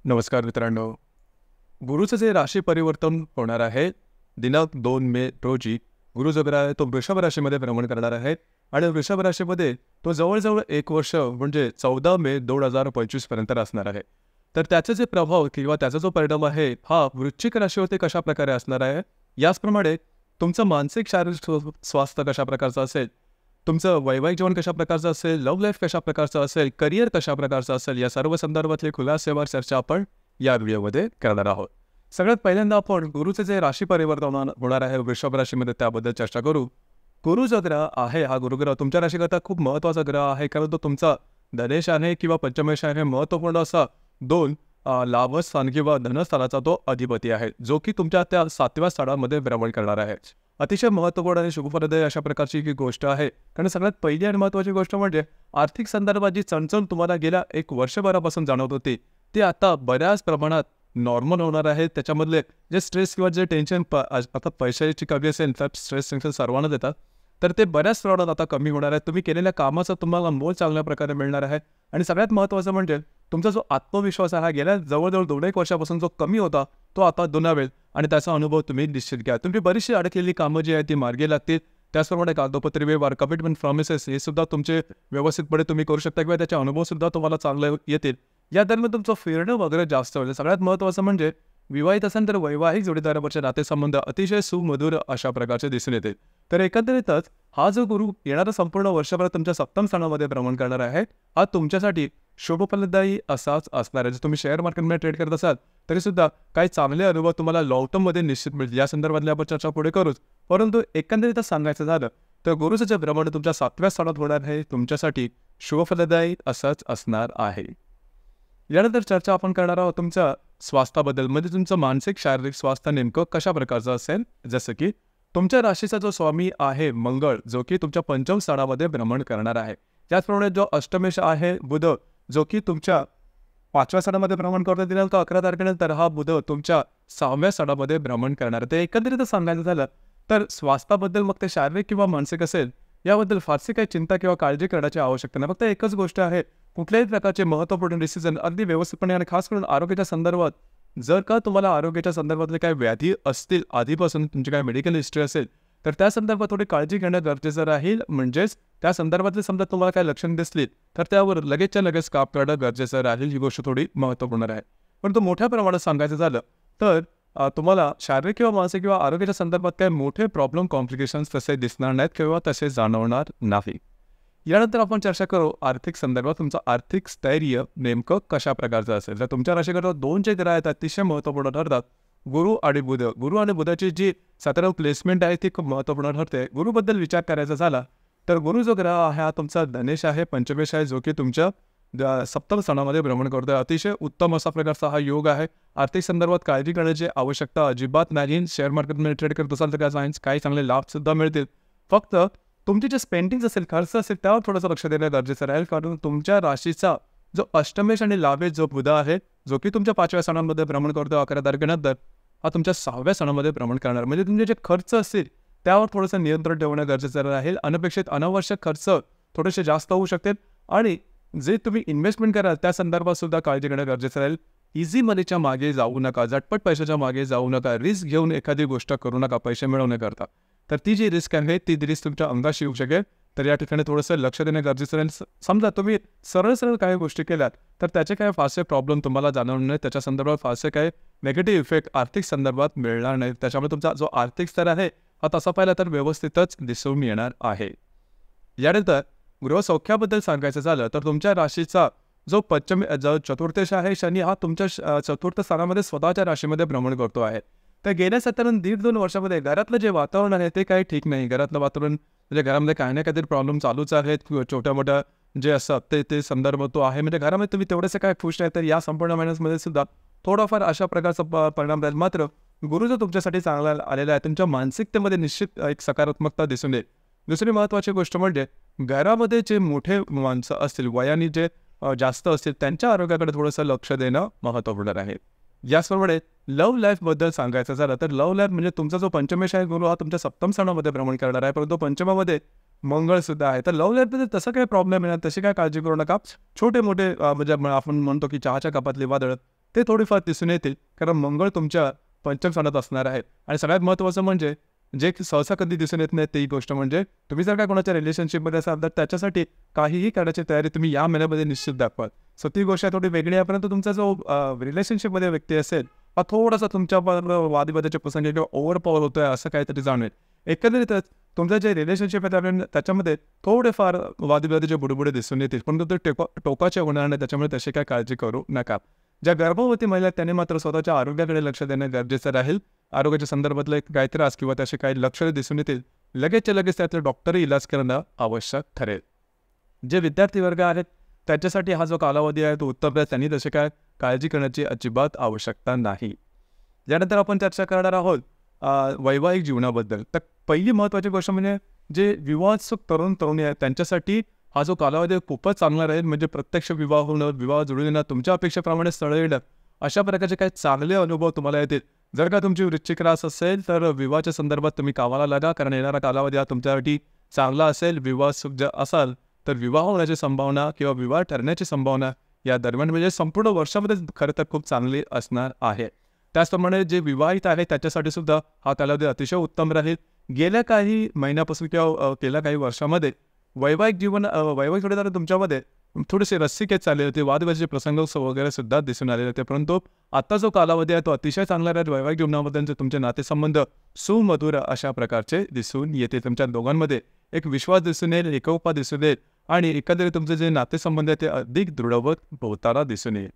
नमस्कार मित्रांनो. गुरुचं जे राशी परिवर्तन होणार आहे दिनांक 2 मे रोजी गुरु जो ग्रह आहे तो वृषभ राशीमध्ये भ्रमण करणार आहे आणि वृषभ राशीमध्ये तो जवळजवळ 1 वर्ष म्हणजे 14 मे 2025 पर्यंत असणार आहे. तर त्याचे जे प्रभाव किंवा त्याचा जो परिणाम आहे हा वृश्चिक राशीवरती कशा प्रकारे असणार आहे, याचप्रमाणे तुमचं मानसिक शारीरिक स्वास्थ्य कशा प्रकारचं असेल, तुमचं वैवाहिक जीवन कशा प्रकारचं असेल, लव्ह लाईफ कशा प्रकारचं असेल, करिअर कशा प्रकारचं असेल, या सर्व संदर्भातली खुलासेवार चर्चा आपण या व्हिडिओमध्ये करणार आहोत. सगळ्यात पहिल्यांदा आपण गुरुचे जे राशी परिवर्तन होणार आहे वृषभ राशीमध्ये त्याबद्दल चर्चा करू. गुरु जो ग्रह आहे हा गुरुग्रह तुमच्या राशीकरता खूप महत्त्वाचा ग्रह आहे, कारण तो तुमचा धनेश आहे किंवा पंचमेश आहे महत्त्वपूर्ण असा 2 लाभस्थान किंवा धनस्थानाचा तो अधिपती आहे, जो की तुमच्या त्या 7व्या स्थानामध्ये भ्रमण करणार आहे. अतिशय महत्त्वपूर्ण आणि शुभफलदायी अशा प्रकारची ही गोष्ट आहे, कारण सगळ्यात पहिली आणि महत्त्वाची गोष्ट म्हणजे आर्थिक संदर्भात जी चणचण तुम्हाला गेल्या 1 वर्षभरापासून जाणवत होती ती आता बऱ्याच प्रमाणात नॉर्मल होणार आहे. त्याच्यामधले जे स्ट्रेस किंवा जे टेन्शन आता पैशाची कमी असेल तर स्ट्रेस टेन्शन सर्वांनाच येतात, तर ते बऱ्याच प्रमाणात आता कमी होणार आहे. तुम्ही केलेल्या कामाचा तुम्हाला मोल चांगल्या प्रकारे मिळणार आहे आणि सगळ्यात महत्त्वाचं म्हणजे तुमचा जो आत्मविश्वास आहे हा गेल्या जवळजवळ 2-1 वर्षापासून जो कमी होता तो आता दुणावेल आणि त्याचा अनुभव तुम्ही निश्चित घ्या. तुमची बरीचशी अडकलेली कामं जी आहेत ती मार्गी लागतील. त्याचप्रमाणे कागदोपत्री व्यवहार, कमिटमेंट, प्रॉमिसेस हे सुद्धा तुमचे व्यवस्थितपणे तुम्ही करू शकता किंवा त्याचे अनुभवसुद्धा तुम्हाला चांगले येतील. या दरम्यान तुमचं फिरणं वगैरे जास्त होईल. सगळ्यात महत्त्वाचं म्हणजे विवाहित असेल तर वैवाहिक जोडीदाराबरोबरचे नातेसंबंध अतिशय सुमधुर अशा प्रकारचे दिसून येतील. तर एकंदरीतच हा जो गुरु येणारा संपूर्ण वर्षभरात तुमच्या 7म स्थानामध्ये भ्रमण करणार आहे हा तुमच्यासाठी शुभफलदायी असाच असणार आहे. जर तुम्ही शेअर मार्केटमध्ये ट्रेड करत असाल तरी सुद्धा काही चांगले अनुभव तुम्हाला लॉंग टर्ममध्ये निश्चित मिळतील. या संदर्भातली आपण चर्चा पुढे करूच, परंतु एकंदरीतच सांगायचं झालं तर गुरुचं जे भ्रमण तुमच्या 7व्या स्थानात होणार आहे तुमच्यासाठी शुभफलदायी असंच असणार आहे. यानंतर चर्चा आपण करणार आहोत तुमच्या स्वास्थ्याबद्दल, म्हणजे तुमचं मानसिक शारीरिक स्वास्थ्य नेमकं कशा प्रकारचं असेल. जसं की तुमच्या राशीचा जो स्वामी आहे मंगळ, जो की तुमच्या 5म स्थानामध्ये भ्रमण करणार आहे. त्याचप्रमाणे जो अष्टमेश आहे बुध, जो की तुमच्या 5व्या स्थानामध्ये भ्रमण करतो दिनांक 11 तारखेनंतर हा बुध तुमच्या 6व्या स्थानामध्ये भ्रमण करणार. ते एकंदरीतच सांगायचं झालं तर स्वास्थ्याबद्दल मग ते शारीरिक किंवा मानसिक असेल याबद्दल फारशी काही चिंता किंवा काळजी करण्याची आवश्यकता नाही. फक्त एकच गोष्ट आहे, कुठल्याही प्रकारचे महत्त्वपूर्ण डिसिजन अगदी व्यवस्थितपणे आणि खास करून आरोग्याच्या संदर्भात, जर का तुम्हाला आरोग्याच्या संदर्भातले काही व्याधी असतील आधीपासून तुमची काही मेडिकल हिस्ट्री असेल तर त्या संदर्भात थोडी काळजी घेणं गरजेचं राहील. म्हणजेच त्या संदर्भातले समजा तुम्हाला काही लक्षण दिसली तर त्यावर लगेचच्या लगेच काम करणं गरजेचं राहील. ही गोष्ट थोडी महत्त्वपूर्ण आहे. परंतु मोठ्या प्रमाणात सांगायचं झालं तर तुम्हाला शारीरिक किंवा मानसिक किंवा आरोग्याच्या संदर्भात काही मोठे प्रॉब्लेम कॉम्प्लिकेशन्स तसे दिसणार नाहीत किंवा तसे जाणवणार नाही. यानंतर आपण चर्चा करू आर्थिक संदर्भात तुमचं आर्थिक स्थैर्य नेमकं कशा प्रकारचं असेल. तर तुमच्या राशीकडे 2 जे ग्रह आहेत अतिशय महत्त्वपूर्ण ठरतात, गुरु आणि बुध. गुरु आणि बुधाची जी 17 प्लेसमेंट आहे ती खूप महत्त्वपूर्ण ठरते. गुरुबद्दल विचार करायचा झाला तर गुरु जो ग्रह आहे हा तुमचा धनेश आहे, पंचमेश आहे, जो की तुमच्या 7म स्थानामध्ये भ्रमण करतोय. अतिशय उत्तम असा प्रकारचा हा योग आहे. आर्थिक संदर्भात काळजी करण्याची आवश्यकता अजिबात नाही. शेअर मार्केटमध्ये ट्रेड करत असाल तर काही चांगले लाभ सुद्धा मिळतील. फक्त तुमची जे स्पेंडिंग असेल, खर्च असेल त्यावर थोडंसं लक्ष देणं गरजेचं राहील, कारण तुमच्या राशीचा जो अष्टमेश आणि लाभेश जो बुध आहे, जो की तुमच्या 5व्या स्थानामध्ये भ्रमण करतो 11 तारखेनंतर, हा तुमच्या 6व्या स्थानामध्ये भ्रमण करणार. म्हणजे तुमचे जे खर्च असतील त्यावर थोडंसं नियंत्रण ठेवणं गरजेचं राहील. अनपेक्षित अनावश्यक खर्च थोडेसे जास्त होऊ शकतील आणि जे तुम्ही इन्व्हेस्टमेंट कराल त्या संदर्भात सुद्धा काळजी घेणं गरजेचं राहील. इझी मनीच्या मागे जाऊ नका, झटपट पैशाच्या मागे जाऊ नका, रिस्क घेऊन एखादी गोष्ट करू नका पैसे मिळवण्याकरता. तर ती जी रिस्क आहे ती रिस्क तुमच्या अंगाशी येऊ शकेल. तर या ठिकाणी थोडंसं लक्ष देणं गरजेचं राहील. समजा तुम्ही सरळ काही गोष्टी केल्यात तर त्याचे काही फारसे प्रॉब्लेम तुम्हाला जाणवणार नाही, त्याच्या संदर्भात फारसे काही नेगेटिव्ह इफेक्ट आर्थिक संदर्भात मिळणार नाही. त्याच्यामुळे तुमचा जो आर्थिक स्तर आहे हा तसा पाहिला तर व्यवस्थितच दिसून येणार आहे. यानंतर गृहसौख्याबद्दल सांगायचं झालं तर तुमच्या राशीचा जो चतुर्थेश आहे शनी हा तुमच्या 4थ स्थानामध्ये स्वतःच्या राशीमध्ये भ्रमण करतो आहे. तर गेल्या साधारण 1.5-2 वर्षामध्ये घरातलं जे वातावरण आहे ते काही ठीक नाही. घरातलं वातावरण म्हणजे घरामध्ये काही ना काहीतरी प्रॉब्लेम चालूच आहेत किंवा छोट्या मोठ्या जे असतात ते संदर्भ तो आहे. म्हणजे घरामध्ये तुम्ही तेवढेसे काय खुश नाही, तर या संपूर्ण महिन्यामध्ये सुद्धा थोडाफार अशा प्रकारचा परिणाम राहील. मात्र गुरु जो तुमच्यासाठी चांगला आलेला आहे तुमच्या मानसिकतेमध्ये निश्चित एक सकारात्मकता दिसून येईल. दुसरी महत्त्वाची गोष्ट म्हणजे घरामध्ये जे मोठे माणसं असतील, वयाने जे जास्त असतील, त्यांच्या आरोग्याकडे थोडंसं लक्ष देणं महत्त्वपूर्ण आहे. याचप्रमाणे लव्ह लाईफबद्दल सांगायचं झालं तर लव्ह लाईफ म्हणजे तुमचा जो पंचमेश आहे गुरु हा तुमच्या 7म स्थानामध्ये भ्रमण करणार आहे, परंतु पंचमामध्ये मंगळ सुद्धा आहे. तर लव्ह लाईफमध्ये तसं काही प्रॉब्लेम येणार, तशी काय काळजी करू नका. छोटे मोठे म्हणजे आपण म्हणतो की चहाच्या कपातली वादळ ते थोडेफार दिसून येतील, कारण मंगळ तुमच्या पंचम स्थानात असणार आहे. आणि सगळ्यात महत्त्वाचं म्हणजे जे सहसा कधी दिसून येत नाही ती गोष्ट म्हणजे तुम्ही जर का कोणाच्या रिलेशनशिपमध्ये असाल तर त्याच्यासाठी काहीही करण्याची तयारी तुम्ही या महिन्यामध्ये निश्चित दाखवाल. सो ती गोष्ट थोडी वेगळी आहे, परंतु तुमचा जो रिलेशनशिपमध्ये व्यक्ती असेल हा थोडासा तुमच्याबरोबर वादविवादाच्या प्रसंगी किंवा ओव्हर पॉवर होतोय असं काहीतरी जाणवेल. एकंदरीतच तुमचं जे रिलेशनशिप आहे त्याच्यामध्ये थोडेफार वादविवादाचे बुडबुडे दिसून येतील, परंतु ते टोकाचे होणार नाही, त्याच्यामुळे तशी काय काळजी करू नका. ज्या गर्भवती महिला त्यांनी मात्र स्वतःच्या आरोग्याकडे लक्ष देणं गरजेचं राहील. आरोग्याच्या संदर्भातलं काही त्रास किंवा त्याचे काही लक्षणे दिसून येतील, लगेचच्या लगेच त्याचे डॉक्टरी इलाज करणं आवश्यक ठरेल. जे विद्यार्थी वर्ग आहेत त्याच्यासाठी हा जो कालावधी आहे तो उत्तम आहे, त्यांनी तसे काय काळजी करण्याची अजिबात आवश्यकता नाही. यानंतर आपण चर्चा करणार आहोत वैवाहिक जीवनाबद्दल. तर पहिली महत्त्वाची गोष्ट म्हणजे जे विवाहोत्सुक तरुण तरुणी आहेत त्यांच्यासाठी हा जो कालावधी खूपच चांगला राहील. म्हणजे प्रत्यक्ष विवाह होणं, विवाह जुळून येणं, तुमच्या अपेक्षेप्रमाणे स्थळ येणं, अशा प्रकारचे काही चांगले अनुभव तुम्हाला येतील. जर का तुमची वृश्चिक रास असेल तर विवाहाच्या संदर्भात तुम्ही कामाला लागा, कारण येणारा कालावधी हा तुमच्यासाठी चांगला असेल. विवाह जर असाल तर विवाह होण्याची संभावना किंवा विवाह ठरण्याची संभावना या दरम्यान म्हणजे संपूर्ण वर्षामध्ये खरं तर खूप चांगली असणार आहे. त्याचप्रमाणे जे विवाहित आहे त्याच्यासाठी सुद्धा हा कालावधी अतिशय उत्तम राहील. गेल्या काही महिन्यापासून किंवा गेल्या काही वर्षामध्ये वैवाहिक जोडीदार तुमच्यामध्ये थोडेसे रस्सीखेच चालले होते, वादविवादाचे प्रसंग वगैरे सुद्धा दिसून आलेले होते, परंतु आता जो कालावधी आहे तो अतिशय चांगला राहील. वैवाहिक जीवनाबद्दलचे तुमचे नातेसंबंध सुमधुर अशा प्रकारचे दिसून येते. तुमच्या दोघांमध्ये एक विश्वास दिसून येईल, एकोपा दिसून येईल आणि एकंदरीत तुमचे जे नातेसंबंध आहे ते अधिक दृढवत होताना दिसून येईल.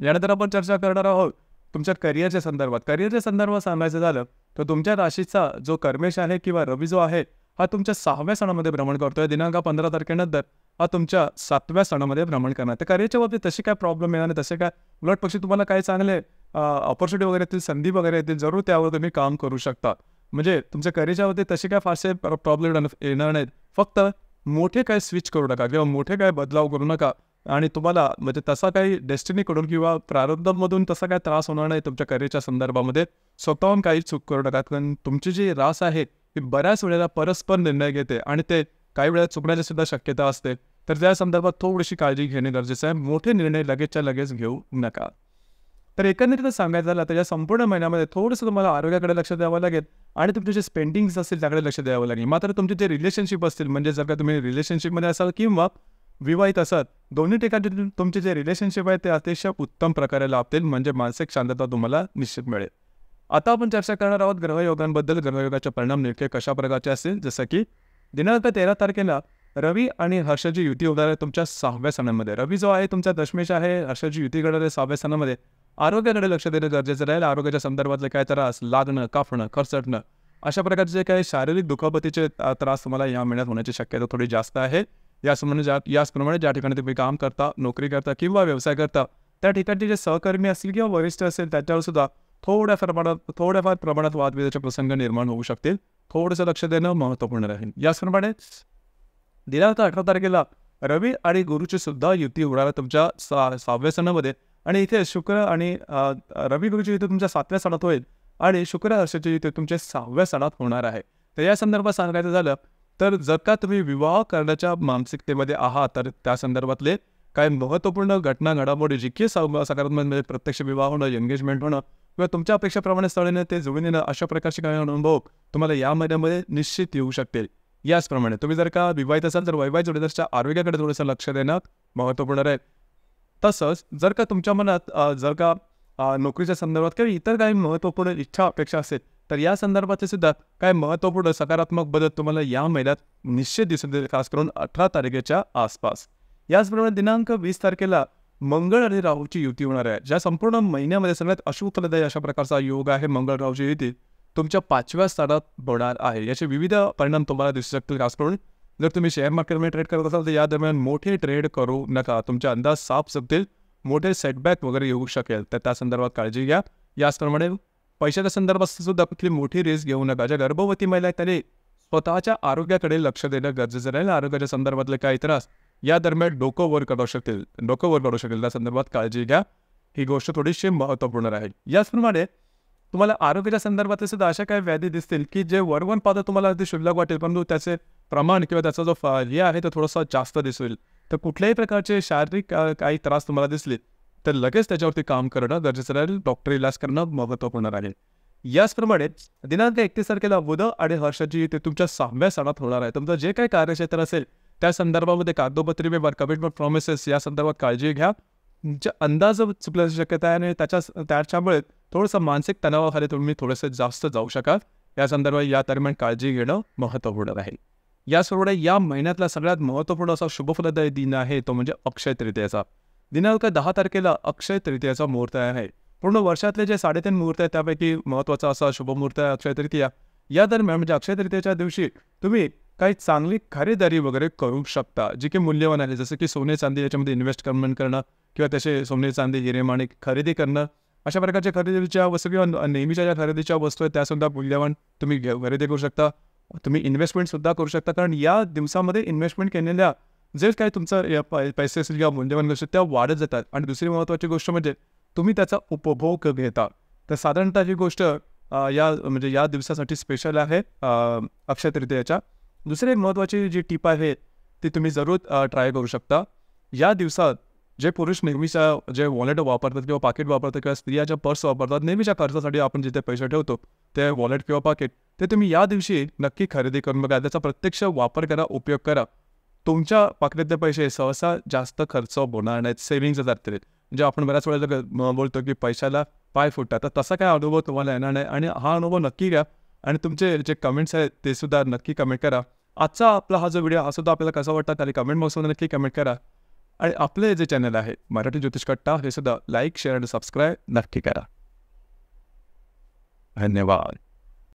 यानंतर आपण चर्चा करणार आहोत तुमच्या करिअरच्या संदर्भात. करिअरच्या संदर्भात सांगायचं झालं तर तुमच्या राशीचा जो कर्मेश आहे किंवा रवी जो आहे हा तुमच्या 6व्या स्थानामध्ये भ्रमण करतोय. दिनांक 15 तारखेनंतर हा तुमच्या 7व्या स्थानामध्ये भ्रमण करणार. तर करिअरच्या बाबतीत तशी काय प्रॉब्लेम येणार नाही, तसे काय उलट पक्षी तुम्हाला काय चांगले ऑपॉर्च्युनिटी वगैरे येतील, संधी वगैरे येतील, जरूर त्यावर तुम्ही काम करू शकता. म्हणजे तुमच्या करिअरच्या बाबतीत तसे काय फारसे प्रॉब्लेम येणार नाहीत. फक्त मोठे काय स्विच करू नका किंवा मोठे काय बदलाव करू नका आणि तुम्हाला म्हणजे तसा काही डेस्टिनीकडून किंवा प्रारब्धांमधून तसा काय त्रास होणार नाही तुमच्या करिअरच्या संदर्भामध्ये. स्वतःहून काही चूक करू नका, कारण तुमची जी रास आहे ती बऱ्याच वेळेला परस्पर निर्णय घेते आणि ते काही वेळा चुकण्याची सुद्धा शक्यता असते. तर त्या संदर्भात थोडीशी काळजी घेणे गरजेचं आहे. मोठे निर्णय लगेचच्या लगेच घेऊ नका. तर एकंदरीतच सांगायचं झालं तर या संपूर्ण महिन्यामध्ये थोडंसं तुम्हाला आरोग्याकडे लक्ष द्यावं लागेल आणि तुमचे जे स्पेंडिंग्स असतील त्याकडे लक्ष द्यावं लागेल. मात्र तुमचे जे रिलेशनशिप असतील, म्हणजे जर का तुम्ही रिलेशनशिपमध्ये असाल किंवा विवाहित असाल, दोन्ही ठिकाणी तुमचे जे रिलेशनशिप आहे ते अतिशय उत्तम प्रकारे लाभतील, म्हणजे मानसिक शांतता तुम्हाला निश्चित मिळेल. आता आपण चर्चा करणार आहोत ग्रहयोगांबद्दल. ग्रहयोगाचे परिणाम नेमके कशा प्रकारचे असतील, जसं की दिनांक 13 तारखेला रवी आणि हर्षाची युती होणार आहे तुमच्या 6व्या स्थानामध्ये. रवी जो आहे तुमचा दशमेश आहे, हर्षाची युती करणार आहे 6व्या स्थानामध्ये. आरोग्याकडे लक्ष देणं गरजेचं राहील. आरोग्याच्या संदर्भातले काय त्रास, लागणं, कापणं, खरचटणं अशा प्रकारचे जे काही शारीरिक दुखापतीचे त्रास तुम्हाला या महिन्यात होण्याची शक्यता थोडी जास्त आहे. याचप्रमाणे ज्या ठिकाणी तुम्ही काम करता, नोकरी करता किंवा व्यवसाय करता त्या ठिकाणचे जे सहकर्मी असतील किंवा वरिष्ठ असेल त्याच्यावर सुद्धा थोड्याफार प्रमाणात वादविवादाचे प्रसंग निर्माण होऊ शकतील. थोडंसं लक्ष देणं महत्त्वपूर्ण राहील. याचप्रमाणे दिनांक 18 तारखेला रवी आणि गुरुची सुद्धा युती होणार आहे तुमच्या 6व्या स्थानामध्ये आणि इथे शुक्र आणि रवी गुरुची युती तुमच्या 7व्या स्थानात होईल आणि शुक्र हर्षाची युती तुमच्या 6व्या स्थानात होणार आहे. तर या संदर्भात सांगायचं झालं तर जर का तुम्ही विवाह करण्याच्या मानसिकतेमध्ये आहात तर त्या संदर्भातले काही महत्त्वपूर्ण घटना घडामोडी जितकी सकारात्मक म्हणजे प्रत्यक्ष विवाह होणं, एंगेजमेंट होणं किंवा तुमच्या अपेक्षेप्रमाणे स्थळ येणं, ते जुळून येणं, अशा प्रकारचे काही अनुभव तुम्हाला या महिन्यामध्ये निश्चित येऊ शकतील. याचप्रमाणे तुम्ही जर का विवाहित असाल तर वैवाहिक जोडीदाराच्या आरोग्याकडे थोडंसं लक्ष देणं महत्त्वपूर्ण राहील. तसंच जर का तुमच्या मनात जर का नोकरीच्या संदर्भात किंवा इतर काही महत्त्वपूर्ण इच्छा अपेक्षा असेल तर या संदर्भाचे सुद्धा काही महत्त्वपूर्ण सकारात्मक बदल तुम्हाला या महिन्यात निश्चित दिसून येईल, खास करून 18 तारखेच्या आसपास. याचप्रमाणे दिनांक 20 तारखेला मंगळ आणि राहूची युती होणार आहे. ज्या संपूर्ण महिन्यामध्ये सगळ्यात अशुभफलदायी अशा प्रकारचा योग आहे मंगळ राहूची युती तुमच्या 5व्या स्थानात होणार आहे. याचे विविध परिणाम तुम्हाला दिसू शकतील. खास करून जर तुम्ही शेअर मार्केटमध्ये ट्रेड करत असाल तर या दरम्यान मोठे ट्रेड करू नका. तुमचे अंदाज साफ सकतील, मोठे सेटबॅक वगैरे येऊ शकेल, तर त्या संदर्भात काळजी घ्या. याचप्रमाणे पैशाच्या संदर्भात सुद्धा कुठली मोठी रिस्क घेऊ नका. ज्या गर्भवती महिला आहेत त्यांनी स्वतःच्या आरोग्याकडे लक्ष देणं गरजेचं राहील. आरोग्याच्या संदर्भातले काही त्रास या दरम्यान डोकं वर काढू शकतील, त्या संदर्भात काळजी घ्या. ही गोष्ट थोडीशी महत्त्वपूर्ण राहील. याचप्रमाणे तुम्हाला आरोग्याच्या संदर्भात सुद्धा अशा काही व्याधी दिसतील की जे वरवन पाहता तुम्हाला अगदी शुल्लक वाटेल, परंतु त्याचे प्रमाण किंवा त्याचा जो हे आहे तो थोडासा जास्त दिसेल. तर कुठल्याही प्रकारचे शारीरिक काही त्रास तुम्हाला दिसले तर लगेच त्याच्यावरती काम करणं गरजेचं राहील. डॉक्टर इलाज करणं महत्त्वपूर्ण राहील. याचप्रमाणे दिनांक 31 तारखेला बुध आणि हर्षाची ते तुमच्या 6व्या स्थानात होणार आहे. तुमचं जे काही कार्यक्षेत्र असेल त्या संदर्भामध्ये कागदोपत्री व्यवहार, कमिटमेंट, प्रॉमिसेस या संदर्भात काळजी घ्या. तुमच्या अंदाज चुकण्याची शक्यता आहे आणि त्याच्यामुळे थोडंसं मानसिक तणावाखाली तुम्ही थोडंसं जास्त जाऊ शकाल. या संदर्भात या दरम्यान काळजी घेणं महत्त्वपूर्ण राहील. याचप्रमाणे या महिन्यातला सगळ्यात महत्त्वपूर्ण असा शुभफलदायी दिन आहे तो म्हणजे अक्षय तृतीयेचा. दिनांक 10 तारखेला अक्षय तृतीयेचा मुहूर्त आहे. पूर्ण वर्षातले जे 3.5 मुहूर्त आहेत त्यापैकी महत्त्वाचा असा शुभमुहूर्त आहे अक्षय तृतीया. या दरम्यान म्हणजे अक्षय तृतीयेच्या दिवशी तुम्ही काही चांगली खरेदी वगैरे करू शकता जी की मूल्यवान आहे. जसं की सोने चांदी याच्यामध्ये इन्व्हेस्टमेंट करणं किंवा तसे सोने चांदी हिरेमाणिक खरेदी करणं, अशा प्रकारच्या खरेदीच्या वस्तू किंवा नेहमीच्या ज्या खरेदीच्या वस्तू आहेत त्यासुद्धा मूल्यवान तुम्ही खरेदी करू शकता. तुम्ही इन्व्हेस्टमेंटसुद्धा करू शकता, कारण या दिवसामध्ये इन्व्हेस्टमेंट केलेल्या जे काही तुमचं पैसे असेल किंवा मूल्यवान गोष्टी त्या वाढत जातात. आणि दुसरी महत्त्वाची गोष्ट म्हणजे तुम्ही त्याचा उपभोग घेता. तर साधारणतः ही गोष्ट या दिवसासाठी स्पेशल आहे अक्षय तृतीयेच्या. दुसरी एक महत्त्वाची जी टीप आहे ती तुम्ही जरूर ट्राय करू शकता. या दिवसात जे पुरुष नेहमीच्या जे वॉलेट वापरतात किंवा पाकिट वापरतात किंवा स्त्रियाच्या पर्स वापरतात, नेहमीच्या खर्चासाठी आपण जिथे पैसे ठेवतो ते वॉलेट किंवा पाकिट, ते तुम्ही या दिवशी नक्की खरेदी करून बघा. त्याचा प्रत्यक्ष वापर करा, उपयोग करा. तुमच्या पाकिटातले पैसे सहसा जास्त खर्च होणार नाहीत, सेव्हिंग्ज जातील. म्हणजे आपण बऱ्याच वेळेला बोलतो की पैशाला पाय फुटतात, तर तसा काय अनुभव तुम्हाला येणार नाही. आणि हा अनुभव नक्की घ्या आणि तुमचे जे कमेंट्स आहेत ते सुद्धा नक्की कमेंट करा. आजचा आपला हा जो व्हिडिओ हा सुद्धा आपल्याला कसा वाटता खाली कमेंट बॉक्समध्ये नक्की कमेंट करा. आणि आपले जे चॅनल आहे मराठी ज्योतिष कट्टा हे सुद्धा लाईक, शेअर आणि सबस्क्राईब नक्की करा. धन्यवाद.